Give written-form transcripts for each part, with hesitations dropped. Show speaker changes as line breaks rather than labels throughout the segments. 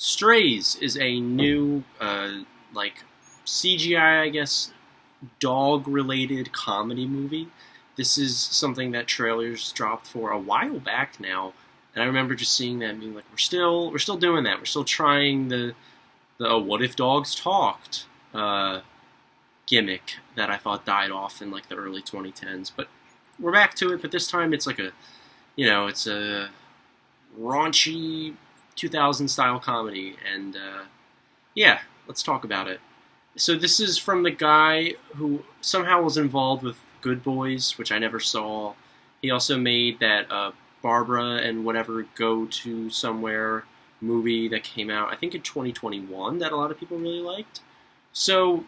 Strays is a new, like, CGI, I guess, dog-related comedy movie. This is something that trailers dropped for a while back now, and I remember just seeing that and being like, we're still doing that. We're still trying the what if dogs talked gimmick that I thought died off in like the early 2010s. But we're back to it. But this time it's like it's a raunchy 2000 style comedy, and yeah, let's talk about it. So this is from the guy who somehow was involved with Good Boys, which I never saw. He also made that Barbara and whatever go to somewhere movie that came out, I think in 2021, that a lot of people really liked. So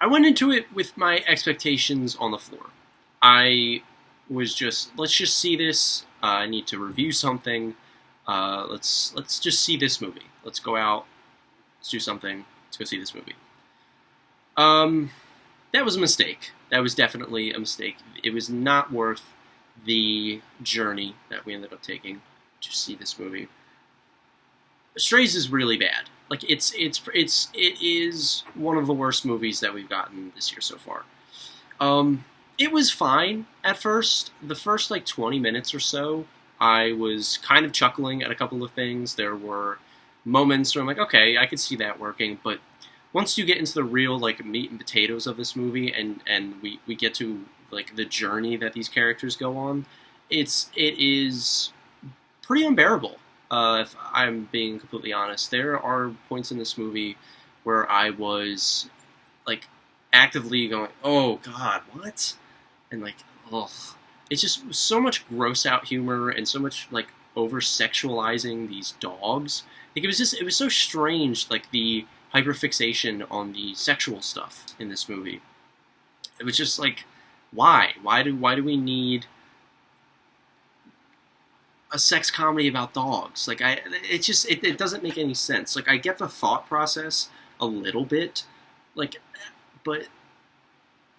I went into it with my expectations on the floor. I was just, let's just see this. I need to review something. Let's just see this movie. Let's go out. Let's do something. Let's go see this movie. That was a mistake. That was definitely a mistake. It was not worth the journey that we ended up taking to see this movie. Strays is really bad. Like it is one of the worst movies that we've gotten this year so far. It was fine at first. The first like 20 minutes or so, I was kind of chuckling at a couple of things. There were moments where I'm like, okay, I could see that working, but once you get into the real like meat and potatoes of this movie, and we get to like the journey that these characters go on, it is pretty unbearable. If I'm being completely honest, there are points in this movie where I was like actively going, "Oh God, what?" and like, "Ugh." It's just so much gross out humor and so much like over sexualizing these dogs. Like it was so strange, like the hyperfixation on the sexual stuff in this movie. It was just like, why? Why do we need a sex comedy about dogs? Like it doesn't make any sense. Like I get the thought process a little bit, like, but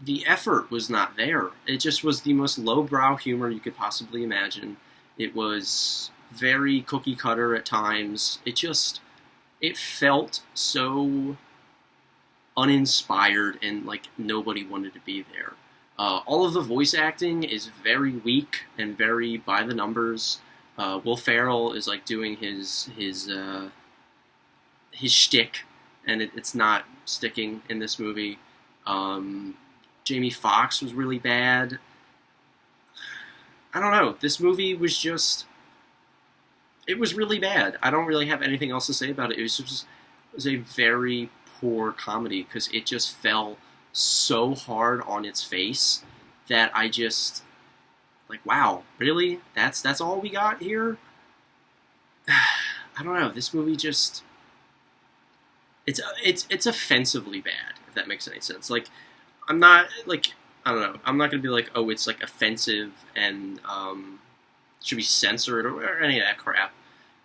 the effort was not there. It just was the most lowbrow humor you could possibly imagine. It was very cookie cutter at times. It felt so uninspired and like nobody wanted to be there. All of the voice acting is very weak and very by the numbers. Will Ferrell is like doing his shtick, and it's not sticking in this movie. Jamie Foxx was really bad. I don't know. This movie was just... It was really bad. I don't really have anything else to say about it. It was a very poor comedy because it just fell so hard on its face that I just... Like, wow, really? That's all we got here? I don't know. This movie just... It's offensively bad, if that makes any sense. Like, I'm not, like, I don't know. I'm not going to be like, oh, it's, like, offensive and should be censored or any of that crap.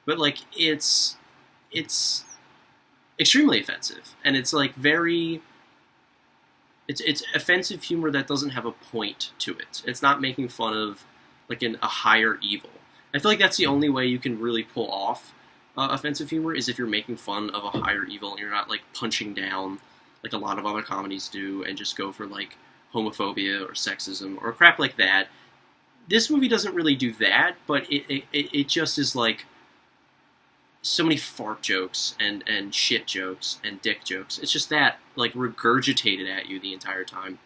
But, like, it's extremely offensive. And it's, like, very... It's offensive humor that doesn't have a point to it. It's not making fun of, like, a higher evil. I feel like that's the only way you can really pull off offensive humor is if you're making fun of a higher evil and you're not, like, punching down like a lot of other comedies do, and just go for, like, homophobia or sexism or crap like that. This movie doesn't really do that, but it just is, like, so many fart jokes and shit jokes and dick jokes. It's just that, like, regurgitated at you the entire time.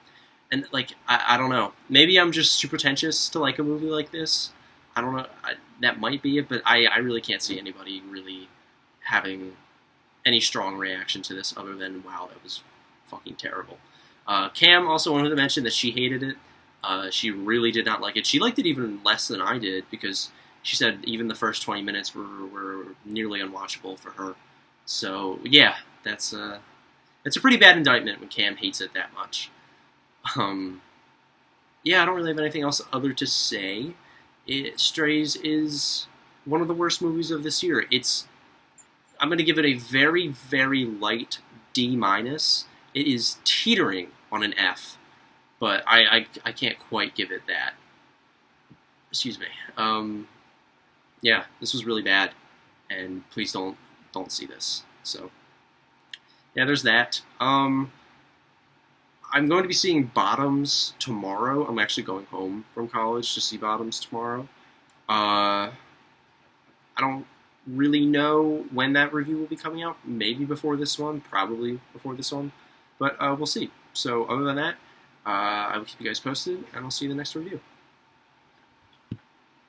And, like, I don't know. Maybe I'm just too pretentious to like a movie like this. I don't know. That might be it, but I really can't see anybody really having any strong reaction to this other than, wow, that was fucking terrible. Cam also wanted to mention that she hated it. She really did not like it. She liked it even less than I did because she said even the first 20 minutes were nearly unwatchable for her. So, yeah, that's a pretty bad indictment when Cam hates it that much. Yeah, I don't really have anything else other to say. Strays is one of the worst movies of this year. I'm going to give it a very, very light D-. It is teetering on an F, but I can't quite give it that. Excuse me. Yeah, this was really bad, and please don't don't see this. So yeah, there's that. I'm going to be seeing Bottoms tomorrow. I'm actually going home from college to see Bottoms tomorrow. I don't really know when that review will be coming out. Maybe before this one, probably before this one, but we'll see. So other than that, I will keep you guys posted, and I'll see you in the next review.